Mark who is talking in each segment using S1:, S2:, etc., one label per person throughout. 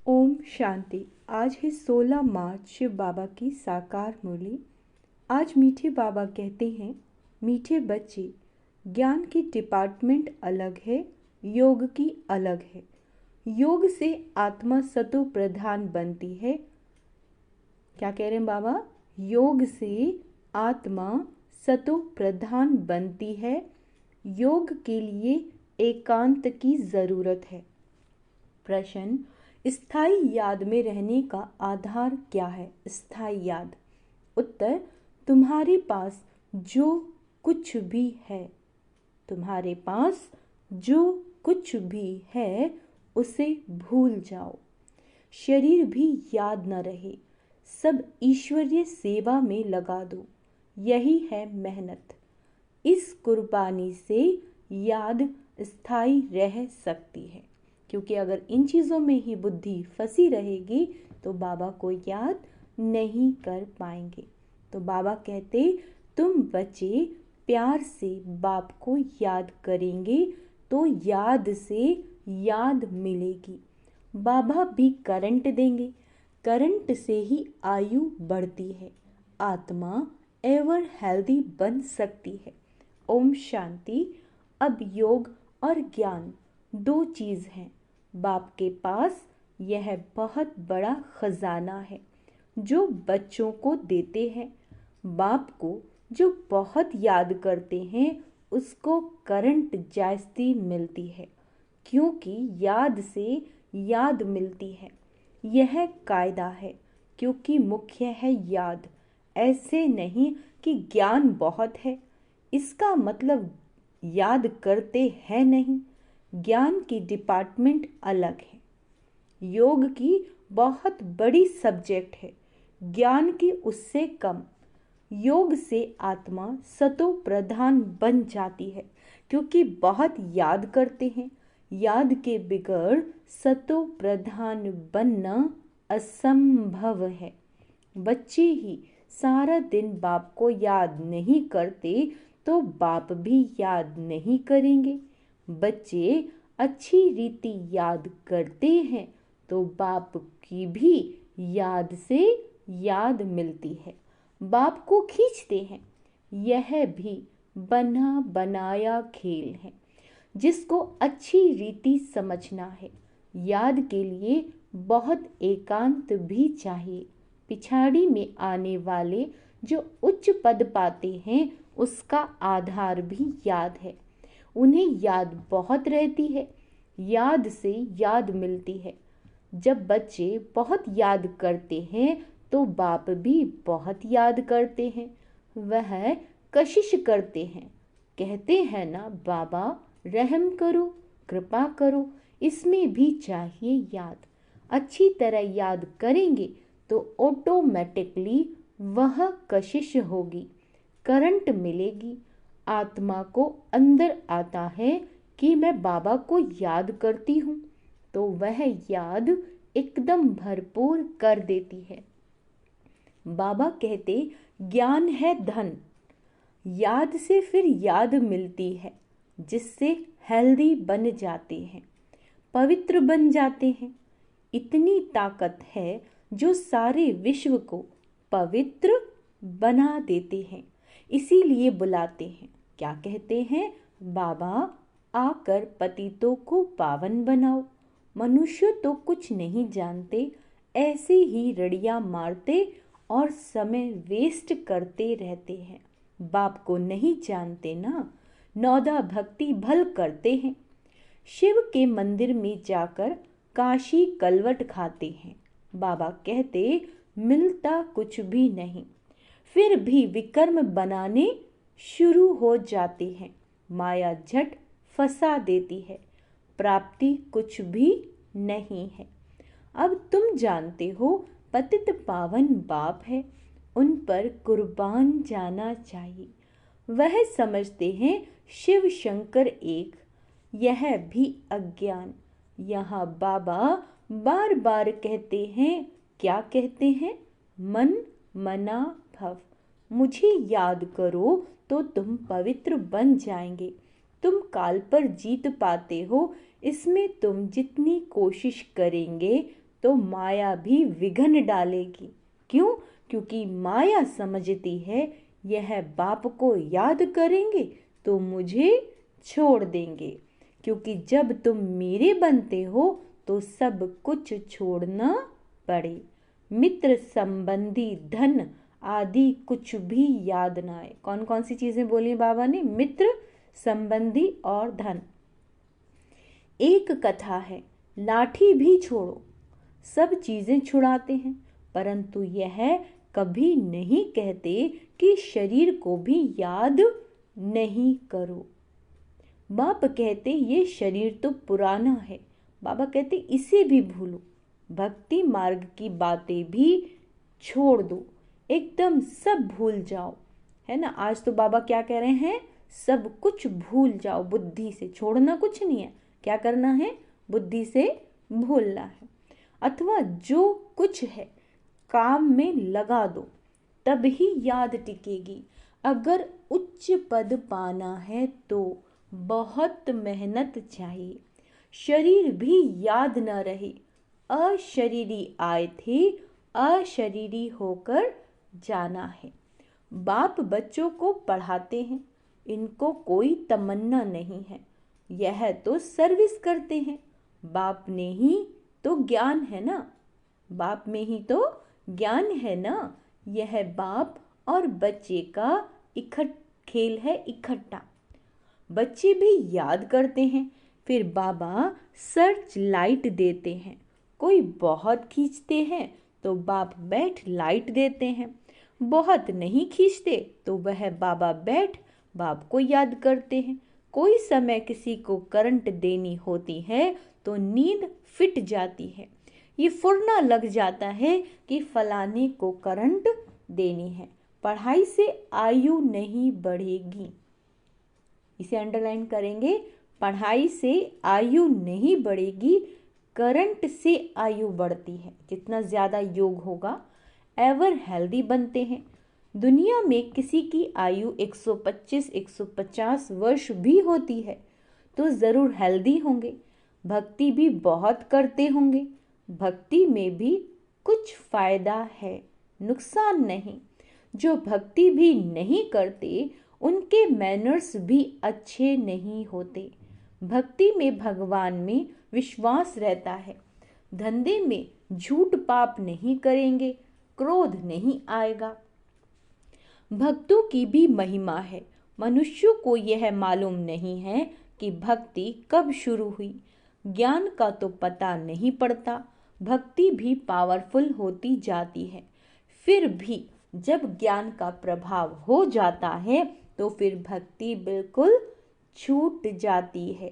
S1: ओम शांति। आज है 16 मार्च, शिव बाबा की साकार मुरली। आज मीठे बाबा कहते हैं, मीठे बच्चे, ज्ञान की डिपार्टमेंट अलग है, योग की अलग है। योग से आत्मा सतो प्रधान बनती है। क्या कह रहे हैं बाबा? योग से आत्मा सतो प्रधान बनती है। योग के लिए एकांत की जरूरत है। प्रश्न: स्थायी याद में रहने का आधार क्या है? स्थायी याद। उत्तर: तुम्हारे पास जो कुछ भी है, तुम्हारे पास जो कुछ भी है उसे भूल जाओ। शरीर भी याद न रहे, सब ईश्वरीय सेवा में लगा दो। यही है मेहनत। इस कुर्बानी से याद स्थायी रह सकती है, क्योंकि अगर इन चीज़ों में ही बुद्धि फंसी रहेगी तो बाबा को याद नहीं कर पाएंगे। तो बाबा कहते, तुम बच्चे प्यार से बाप को याद करेंगे तो याद से याद मिलेगी। बाबा भी करंट देंगे, करंट से ही आयु बढ़ती है, आत्मा एवर हेल्दी बन सकती है। ओम शांति। अब योग और ज्ञान दो चीज़ हैं। बाप के पास यह बहुत बड़ा खजाना है जो बच्चों को देते हैं। बाप को जो बहुत याद करते हैं उसको करंट जास्ती मिलती है, क्योंकि याद से याद मिलती है। यह कायदा है, क्योंकि मुख्य है याद। ऐसे नहीं कि ज्ञान बहुत है, इसका मतलब याद करते हैं नहीं। ज्ञान की डिपार्टमेंट अलग है। योग की बहुत बड़ी सब्जेक्ट है, ज्ञान की उससे कम। योग से आत्मा सतो प्रधान बन जाती है, क्योंकि बहुत याद करते हैं। याद के बिगड़ सतो प्रधान बनना असंभव है। बच्चे ही सारा दिन बाप को याद नहीं करते तो बाप भी याद नहीं करेंगे। बच्चे अच्छी रीति याद करते हैं तो बाप की भी याद से याद मिलती है, बाप को खींचते हैं। यह भी बना बनाया खेल है जिसको अच्छी रीति समझना है। याद के लिए बहुत एकांत भी चाहिए। पिछाड़ी में आने वाले जो उच्च पद पाते हैं उसका आधार भी याद है। उन्हें याद बहुत रहती है, याद से याद मिलती है। जब बच्चे बहुत याद करते हैं तो बाप भी बहुत याद करते हैं। वह कशिश करते हैं, कहते हैं ना, बाबा रहम करो, कृपा करो। इसमें भी चाहिए याद। अच्छी तरह याद करेंगे तो ऑटोमेटिकली वह कशिश होगी, करंट मिलेगी। आत्मा को अंदर आता है कि मैं बाबा को याद करती हूँ, तो वह याद एकदम भरपूर कर देती है। बाबा कहते, ज्ञान है धन। याद से फिर याद मिलती है, जिससे हेल्दी बन जाते हैं, पवित्र बन जाते हैं। इतनी ताकत है जो सारे विश्व को पवित्र बना देते हैं। इसीलिए बुलाते हैं। क्या कहते हैं? बाबा आकर पतितों को पावन बनाओ। मनुष्य तो कुछ नहीं जानते, ऐसे ही रड़ियां मारते और समय वेस्ट करते रहते हैं। बाप को नहीं जानते ना, नौदा भक्ति भल करते हैं। शिव के मंदिर में जाकर काशी कलवट खाते हैं। बाबा कहते, मिलता कुछ भी नहीं, फिर भी विकर्म बनाने शुरू हो जाते हैं। माया झट फंसा देती है, प्राप्ति कुछ भी नहीं है। अब तुम जानते हो पतित पावन बाप है, उन पर कुर्बान जाना चाहिए। वह समझते हैं शिव शंकर एक, यह भी अज्ञान। यहाँ बाबा बार बार कहते हैं, क्या कहते हैं? मन मना भव। मुझे याद करो तो तुम पवित्र बन जाएंगे। तुम काल पर जीत पाते हो, इसमें तुम जितनी कोशिश करेंगे तो माया भी विघ्न डालेगी। क्यों? क्योंकि माया समझती है यह बाप को याद करेंगे तो मुझे छोड़ देंगे, क्योंकि जब तुम मेरे बनते हो तो सब कुछ छोड़ना पड़े। मित्र संबंधी धन आदि कुछ भी याद ना आए। कौन कौन सी चीजें बोली बाबा ने? मित्र संबंधी और धन। एक कथा है, लाठी भी छोड़ो। सब चीजें छुड़ाते हैं, परंतु यह कभी नहीं कहते कि शरीर को भी याद नहीं करो। बाप कहते ये शरीर तो पुराना है, बाबा कहते इसे भी भूलो। भक्ति मार्ग की बातें भी छोड़ दो, एकदम सब भूल जाओ, है ना। आज तो बाबा क्या कह रहे हैं? सब कुछ भूल जाओ, बुद्धि से। छोड़ना कुछ नहीं है, क्या करना है? बुद्धि से भूलना है। अथवा जो कुछ है काम में लगा दो, तब ही याद टिकेगी। अगर उच्च पद पाना है तो बहुत मेहनत चाहिए। शरीर भी याद न रहे, अशरीरी आए थे, अशरीरी होकर जाना है। बाप बच्चों को पढ़ाते हैं, इनको कोई तमन्ना नहीं है, यह तो सर्विस करते हैं। बाप ने ही तो ज्ञान है ना, बाप में ही तो ज्ञान है ना। यह बाप और बच्चे का खेल है इकट्ठा। बच्चे भी याद करते हैं, फिर बाबा सर्च लाइट देते हैं। कोई बहुत खींचते हैं तो बाप बैठ लाइट देते हैं, बहुत नहीं खींचते तो वह बाबा बैठ बाप को याद करते हैं। कोई समय किसी को करंट देनी होती है तो नींद फिट जाती है, ये फुरना लग जाता है कि फलाने को करंट देनी है। पढ़ाई से आयु नहीं बढ़ेगी, इसे अंडरलाइन करेंगे। पढ़ाई से आयु नहीं बढ़ेगी, करंट से आयु बढ़ती है। जितना ज़्यादा योग होगा एवर हेल्दी बनते हैं। दुनिया में किसी की आयु 125-150 वर्ष भी होती है तो ज़रूर हेल्दी होंगे। भक्ति भी बहुत करते होंगे, भक्ति में भी कुछ फायदा है, नुकसान नहीं। जो भक्ति भी नहीं करते उनके मैनर्स भी अच्छे नहीं होते। भक्ति में भगवान में विश्वास रहता है। धंधे में झूठ पाप नहीं करेंगे, क्रोध नहीं आएगा। भक्तों की भी महिमा है। मनुष्यों को यह मालूम नहीं है कि भक्ति कब शुरू हुई। ज्ञान का तो पता नहीं पड़ता, भक्ति भी पावरफुल होती जाती है। फिर भी जब ज्ञान का प्रभाव हो जाता है तो फिर भक्ति बिल्कुल छूट जाती है।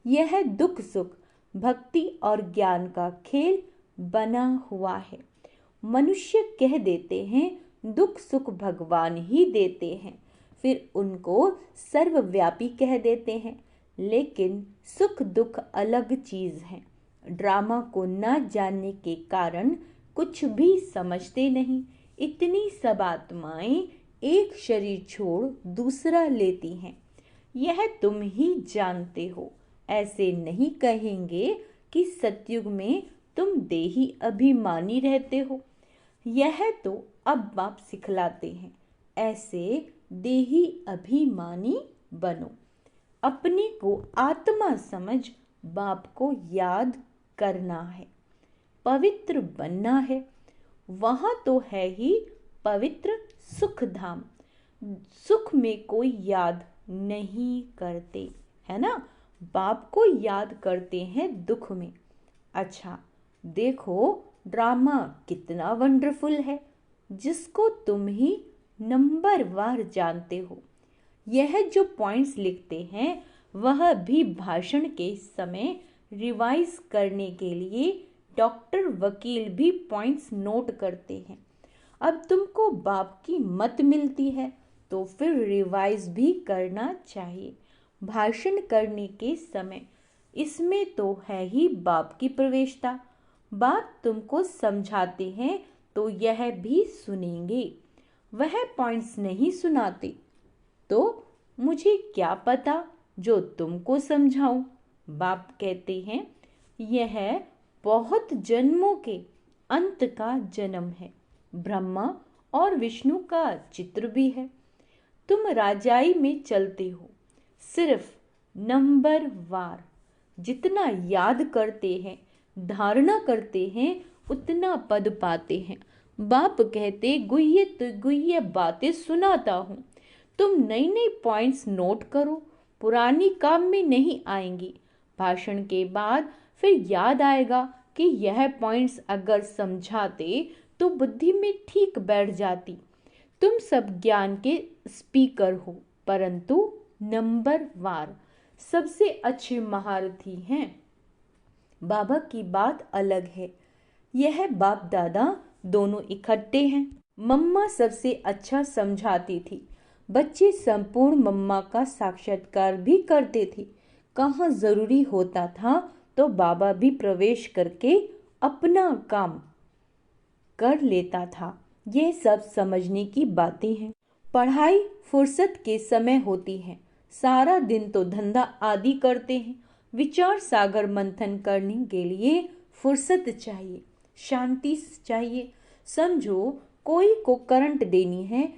S1: यह दुख सुख भक्ति और ज्ञान का खेल बना हुआ है। मनुष्य कह देते हैं दुख सुख भगवान ही देते हैं, फिर उनको सर्वव्यापी कह देते हैं। लेकिन सुख दुख अलग चीज है। ड्रामा को न जानने के कारण कुछ भी समझते नहीं। इतनी सब आत्माएं एक शरीर छोड़ दूसरा लेती हैं, यह तुम ही जानते हो। ऐसे नहीं कहेंगे कि सतयुग में तुम देही अभिमानी रहते हो, यह तो अब बाप सिखलाते हैं। ऐसे देही अभिमानी बनो, अपने को आत्मा समझ बाप को याद करना है, पवित्र बनना है। वहां तो है ही पवित्र सुख धाम। सुख में कोई याद नहीं करते, है ना। बाप को याद करते हैं दुख में। अच्छा देखो ड्रामा कितना वंडरफुल है, जिसको तुम ही नंबर वार जानते हो। यह जो पॉइंट्स लिखते हैं वह भी भाषण के समय रिवाइज करने के लिए डॉक्टर वकील भी पॉइंट्स नोट करते हैं। अब तुमको बाप की मत मिलती है तो फिर रिवाइज भी करना चाहिए। भाषण करने के समय इसमें तो है ही बाप की प्रवेशता। बाप तुमको समझाते हैं तो यह भी सुनेंगे। वह पॉइंट्स नहीं सुनाते तो मुझे क्या पता जो तुमको समझाऊं। बाप कहते हैं यह बहुत जन्मों के अंत का जन्म है। ब्रह्मा और विष्णु का चित्र भी है। तुम राजाई में चलते हो, सिर्फ नंबर वार। जितना याद करते हैं, धारणा करते हैं, उतना पद पाते हैं। बाप कहते गुह्य बातें सुनाता हूँ। तुम नई नई पॉइंट्स नोट करो, पुरानी काम में नहीं आएंगी। भाषण के बाद फिर याद आएगा कि यह पॉइंट्स अगर समझाते तो बुद्धि में ठीक बैठ जाती। तुम सब ज्ञान के स्पीकर हो, परंतु नंबर वार सबसे अच्छे महारथी हैं। बाबा की बात अलग है। यह बाप दादा दोनों इकट्ठे हैं। मम्मा सबसे अच्छा समझाती थी। बच्चे संपूर्ण मम्मा का साक्षात्कार भी करते थे। कहाँ जरूरी होता था तो बाबा भी प्रवेश करके अपना काम कर लेता था। ये सब समझने की बातें हैं। पढ़ाई फुर्सत के समय होती है। सारा दिन तो धंधा आदि करते हैं। विचार सागर मंथन करने के लिए फुर्सत चाहिए, शांति चाहिए। समझो कोई को करंट देनी है,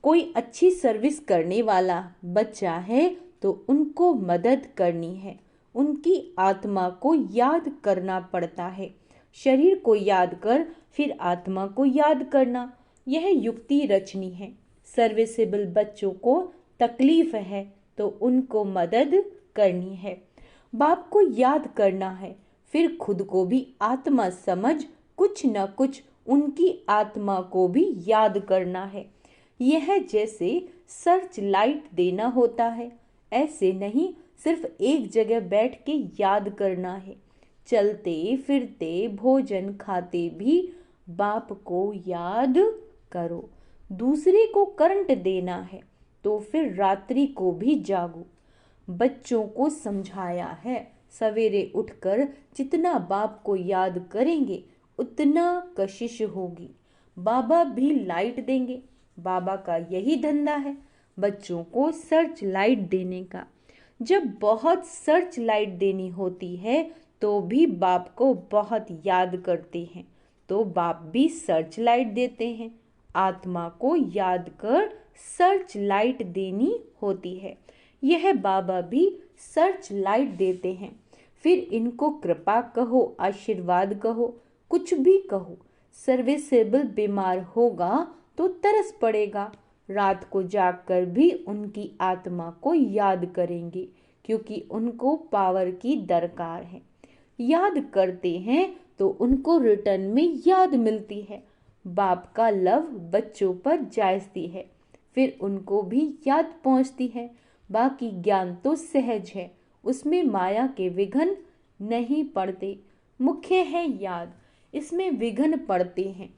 S1: कोई अच्छी सर्विस करने वाला बच्चा है तो उनको मदद करनी है। उनकी आत्मा को याद करना पड़ता है। शरीर को याद कर फिर आत्मा को याद करना, यह युक्ति रचनी है। सर्विसेबल बच्चों को तकलीफ है तो उनको मदद करनी है। बाप को याद करना है, फिर खुद को भी आत्मा समझ कुछ न कुछ उनकी आत्मा को भी याद करना है। यह जैसे सर्च लाइट देना होता है, ऐसे नहीं सिर्फ एक जगह बैठ के याद करना है। चलते फिरते भोजन खाते भी बाप को याद करो। दूसरे को करंट देना है तो फिर रात्रि को भी जागो। बच्चों को समझाया है, सवेरे उठकर जितना बाप को याद करेंगे उतना कशिश होगी। बाबा भी लाइट देंगे। बाबा का यही धंधा है, बच्चों को सर्च लाइट देने का। जब बहुत सर्च लाइट देनी होती है तो भी बाप को बहुत याद करते हैं, तो बाप भी सर्च लाइट देते हैं। आत्मा को याद कर सर्च लाइट देनी होती है। यह बाबा भी सर्च लाइट देते हैं। फिर इनको कृपा कहो, आशीर्वाद कहो, कुछ भी कहो। सर्विसेबल बीमार होगा तो तरस पड़ेगा। रात को जागकर भी उनकी आत्मा को याद करेंगे, क्योंकि उनको पावर की दरकार है। याद करते हैं तो उनको रिटर्न में याद मिलती है। बाप का लव बच्चों पर जायजती है, फिर उनको भी याद पहुंचती है। बाकी ज्ञान तो सहज है, उसमें माया के विघ्न नहीं पड़ते। मुख्य है याद, इसमें विघ्न पड़ते हैं।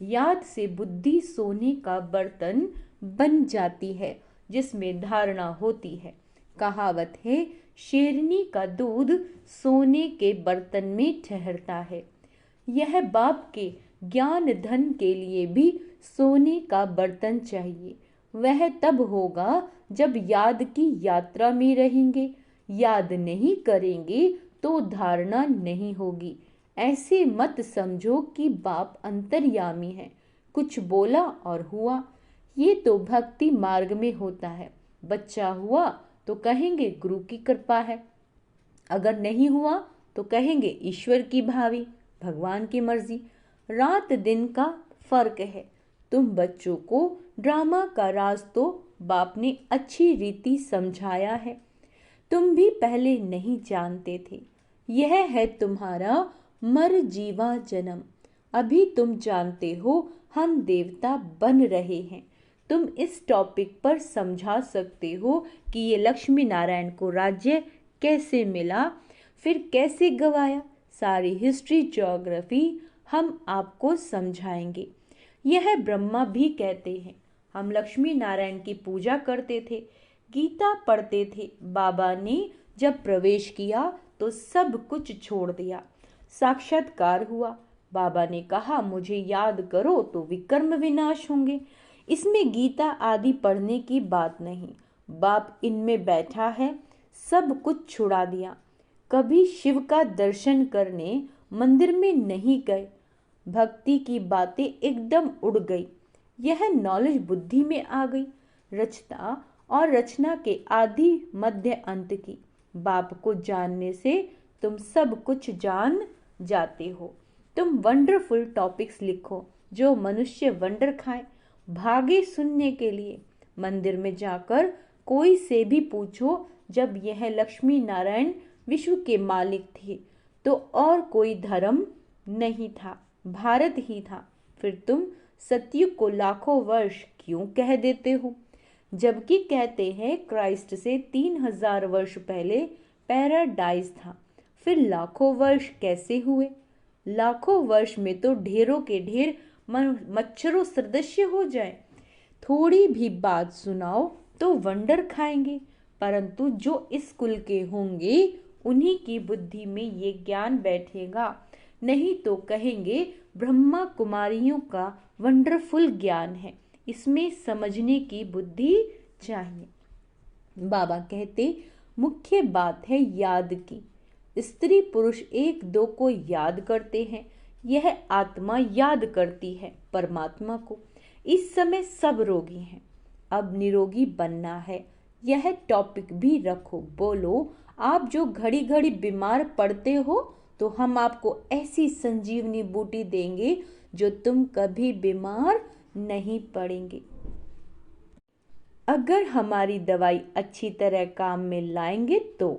S1: याद से बुद्धि सोने का बर्तन बन जाती है, जिसमें धारणा होती है। कहावत है, शेरनी का दूध सोने के बर्तन में ठहरता है। यह बाप के ज्ञान धन के लिए भी सोने का बर्तन चाहिए। वह तब होगा जब याद की यात्रा में रहेंगे। याद नहीं करेंगे तो धारणा नहीं होगी। ऐसे मत समझो कि बाप अंतर्यामी है, कुछ बोला और हुआ। ये तो भक्ति मार्ग में होता है। बच्चा हुआ तो कहेंगे गुरु की कृपा है, अगर नहीं हुआ तो कहेंगे ईश्वर की भावी, भगवान की मर्जी। रात दिन का फर्क है। तुम बच्चों को ड्रामा का राज तो बाप ने अच्छी रीति समझाया है। तुम भी पहले नहीं जानते थे। यह है तुम्हारा मर जीवा जन्म। अभी तुम जानते हो हम देवता बन रहे हैं। तुम इस टॉपिक पर समझा सकते हो कि ये लक्ष्मी नारायण को राज्य कैसे मिला, फिर कैसे गवाया। सारी हिस्ट्री ज्योग्राफी हम आपको समझाएंगे। यह ब्रह्मा भी कहते हैं, हम लक्ष्मी नारायण की पूजा करते थे, गीता पढ़ते थे। बाबा ने जब प्रवेश किया तो सब कुछ छोड़ दिया। साक्षात्कार हुआ। बाबा ने कहा मुझे याद करो तो विकर्म विनाश होंगे। इसमें गीता आदि पढ़ने की बात नहीं। बाप इनमें बैठा है, सब कुछ छुड़ा दिया। कभी शिव का दर्शन करने मंदिर में नहीं गए, भक्ति की बातें एकदम उड़ गई। यह नॉलेज बुद्धि में आ गई, रचना और रचना के आदि मध्य अंत की। बाप को जानने से तुम सब कुछ जान जाते हो। तुम वंडरफुल टॉपिक्स लिखो जो मनुष्य वंडर खाए, भागे सुनने के लिए। मंदिर में जाकर कोई से भी पूछो, जब यह लक्ष्मी नारायण विश्व के मालिक थे तो और कोई धर्म नहीं था, भारत ही था। फिर तुम सतयुग को लाखों वर्ष क्यों कह देते हो, जबकि कहते हैं क्राइस्ट से 3000 वर्ष पहले पैराडाइज था। फिर लाखों वर्ष कैसे हुए? लाखों वर्ष में तो ढेरों के ढेर मच्छरों सदृश हो जाए। थोड़ी भी बात सुनाओ तो वंडर खाएंगे, परंतु जो इस कुल के होंगे उन्हीं की बुद्धि में ये ज्ञान बैठेगा, नहीं तो कहेंगे ब्रह्मा कुमारियों का वंडरफुल ज्ञान है, इसमें समझने की बुद्धि चाहिए। बाबा कहते मुख्य बात है याद की। स्त्री पुरुष एक दो को याद करते हैं, यह आत्मा याद करती है परमात्मा को। इस समय सब रोगी हैं, अब निरोगी बनना है। यह टॉपिक भी रखो, बोलो आप जो घड़ी घड़ी बीमार पड़ते हो तो हम आपको ऐसी संजीवनी बूटी देंगे जो तुम कभी बीमार नहीं पड़ेंगे। अगर हमारी दवाई अच्छी तरह काम में लाएंगे तो।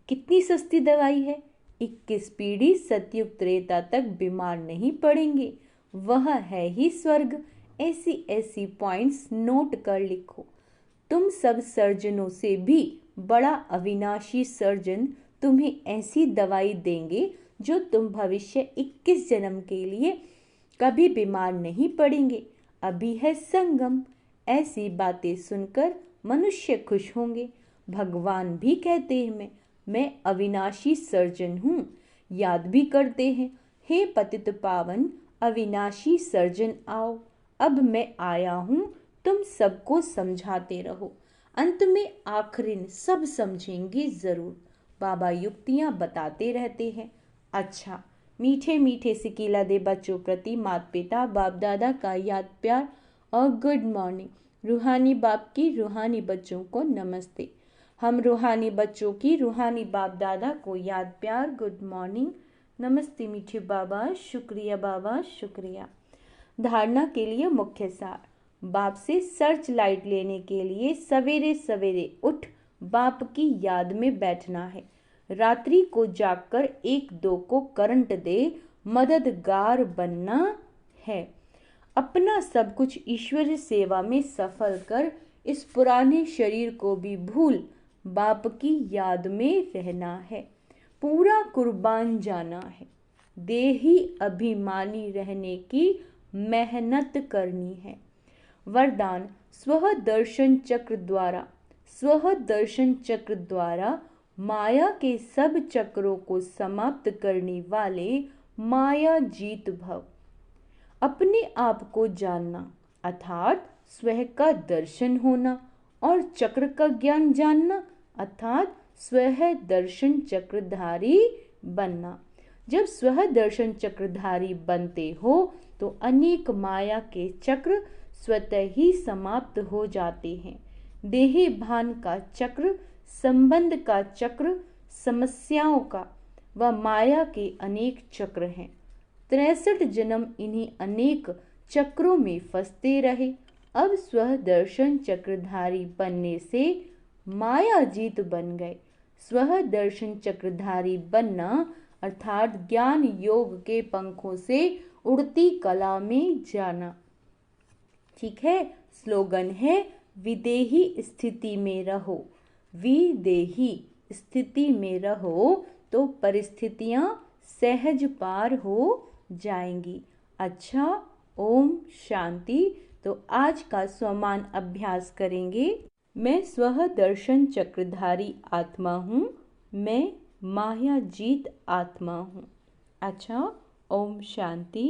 S1: कितनी सस्ती दवाई है, 21 पीढ़ी सतयुग त्रेता तक बीमार नहीं पड़ेंगे, वह है ही स्वर्ग। ऐसी ऐसी पॉइंट्स नोट कर लिखो। तुम सब सर्जनों से भी बड़ा अविनाशी सर्जन तुम्हें ऐसी दवाई देंगे जो तुम भविष्य 21 जन्म के लिए कभी बीमार नहीं पड़ेंगे। अभी है संगम। ऐसी बातें सुनकर मनुष्य खुश होंगे। भगवान भी कहते हैं मैं अविनाशी सर्जन हूँ, याद भी करते हैं हे पतित पावन अविनाशी सर्जन आओ, अब मैं आया हूँ, तुम सबको समझाते रहो। अंत में आखिरीन सब समझेंगे जरूर। बाबा युक्तियाँ बताते रहते हैं। अच्छा, मीठे मीठे सिकीला दे बच्चों प्रति माता पिता बाप दादा का याद प्यार और गुड मॉर्निंग। रूहानी बाप की रूहानी बच्चों को नमस्ते। हम रूहानी बच्चों की रूहानी बाप दादा को याद प्यार गुड मॉर्निंग, नमस्ते मीठे बाबा, शुक्रिया बाबा, शुक्रिया। धारणा के लिए मुख्य सार। बाप से सर्च लाइट लेने के लिए सवेरे सवेरे उठ बाप की याद में बैठना है। रात्रि को जागकर एक दो को करंट दे मददगार बनना है। अपना सब कुछ ईश्वरीय सेवा में सफल कर इस पुराने शरीर को भी भूल बाप की याद में रहना है। पूरा कुर्बान जाना है। देही अभिमानी रहने की मेहनत करनी है। वरदान स्व दर्शन चक्र द्वारा। स्व दर्शन चक्र द्वारा माया के सब चक्रों को समाप्त करने वाले माया जीत भव। अपने आप को जानना अर्थात स्वयं का दर्शन होना और चक्र का ज्ञान जानना अर्थात स्वयं दर्शन चक्रधारी बनना। जब स्व दर्शन चक्रधारी बनते हो तो अनेक माया के चक्र स्वतः ही समाप्त हो जाते हैं। देही भान का चक्र, संबंध का चक्र, समस्याओं का व माया के अनेक चक्र हैं। 63 जन्म इन्हीं अनेक चक्रों में फंसते रहे। अब स्व दर्शन चक्रधारी बनने से माया जीत बन गए। स्व दर्शन चक्रधारी बनना अर्थात ज्ञान योग के पंखों से उड़ती कला में जाना। ठीक है, स्लोगन है विदेही स्थिति में रहो। विदेही स्थिति में रहो तो परिस्थितियां सहज पार हो जाएंगी। अच्छा, ओम शांति। तो आज का स्वमान अभ्यास करेंगे। मैं स्व दर्शन चक्रधारी आत्मा हूँ, मैं माया जीत आत्मा हूँ। अच्छा, ओम शांति।